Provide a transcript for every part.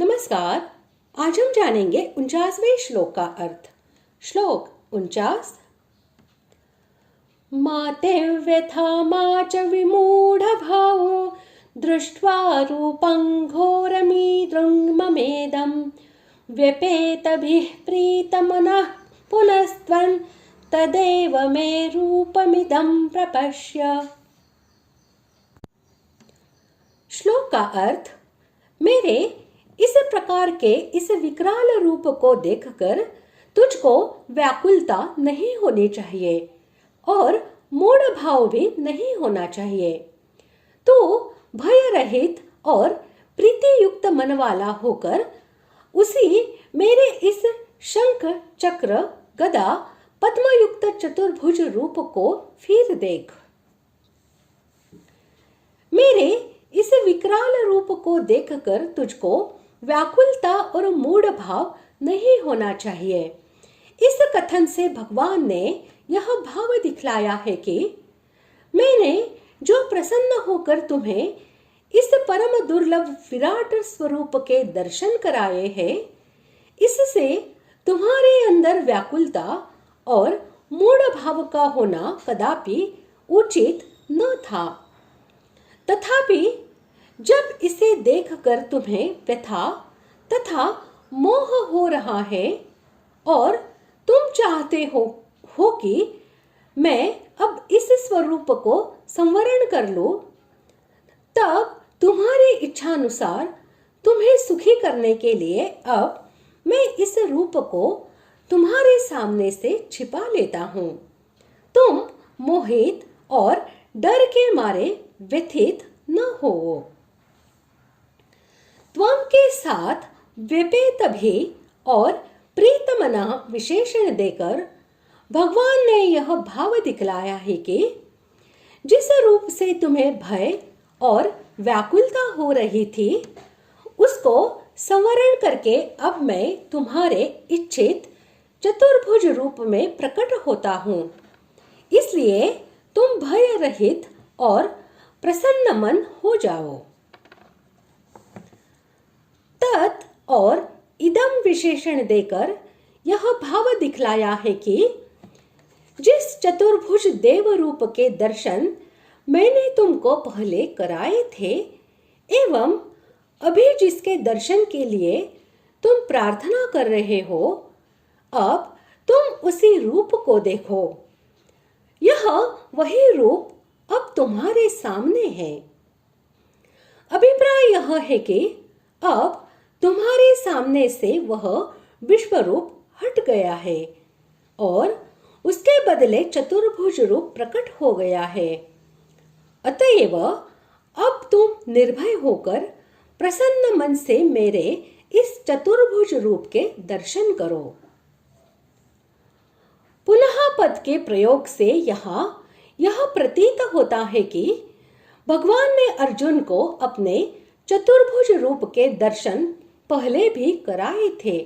नमस्कार। आज हम जानेंगे 49वें श्लोक का अर्थ। श्लोक 49। माते व्यथा मा च विमूढ़ भावो दृष्ट्वा रूपं घोरमीदृं ममेदं व्यपेतभिः प्रीतमनः पुनस्त्वं तदेव मे रूपमिदं प्रपश्य। श्लोक का अर्थ, मेरे इस प्रकार के इस विकराल रूप को देखकर तुझको व्याकुलता नहीं होनी चाहिए और मूढ़ भाव भी नहीं होना चाहिए। तू भय रहित और प्रीति युक्त मन वाला होकर उसी मेरे इस शंख चक्र गदा पद्मयुक्त चतुर्भुज रूप को फिर देख। मेरे इस विकराल रूप को देखकर तुझको व्याकुलता और मूढ़ भाव नहीं होना चाहिए। इस कथन से भगवान ने यह भाव दिखलाया है कि मैंने जो प्रसन्न होकर तुम्हें इस परम दुर्लभ विराट स्वरूप के दर्शन कराए हैं, इससे तुम्हारे अंदर व्याकुलता और मूढ़ भाव का होना कदापि उचित न था। तथापि जब इसे देखकर तुम्हें व्यथा तथा मोह हो रहा है और तुम चाहते हो कि मैं अब इस स्वरूप को संवरण कर लूं, तब तुम्हारी इच्छानुसार तुम्हें सुखी करने के लिए अब मैं इस रूप को तुम्हारे सामने से छिपा लेता हूं। तुम मोहित और डर के मारे व्यथित न हो। त्वं के साथ व्यपेत भी और प्रीतमना विशेषण देकर भगवान ने यह भाव दिखलाया है कि जिस रूप से तुम्हें भय और व्याकुलता हो रही थी, उसको संवरण करके अब मैं तुम्हारे इच्छित चतुर्भुज रूप में प्रकट होता हूँ। इसलिए तुम भय रहित और प्रसन्न मन हो जाओ। तत् और इदम विशेषण देकर यह भाव दिखलाया है कि जिस चतुर्भुज देव रूप के दर्शन मैंने तुमको पहले कराए थे एवं अभी जिसके दर्शन के लिए तुम प्रार्थना कर रहे हो, अब तुम उसी रूप को देखो। यह वही रूप अब तुम्हारे सामने है। अभिप्राय यह है कि अब तुम्हारे सामने से वह विश्व रूप हट गया है और उसके बदले चतुर्भुज रूप प्रकट हो गया है। अतएव अब तुम निर्भय होकर प्रसन्न मन से मेरे इस चतुर्भुज रूप के दर्शन करो। पुनः पद के प्रयोग से यहाँ यह प्रतीत होता है कि भगवान ने अर्जुन को अपने चतुर्भुज रूप के दर्शन पहले भी कराए थे।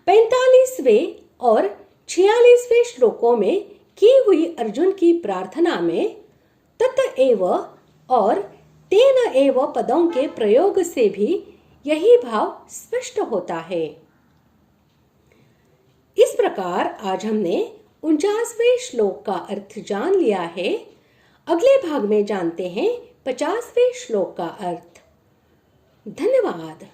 45वें और 46वें श्लोकों में की हुई अर्जुन की प्रार्थना में तत एव और तेन एव पदों के प्रयोग से भी यही भाव स्पष्ट होता है। इस प्रकार आज हमने 49वें श्लोक का अर्थ जान लिया है। अगले भाग में जानते हैं 50वें श्लोक का अर्थ। धन्यवाद।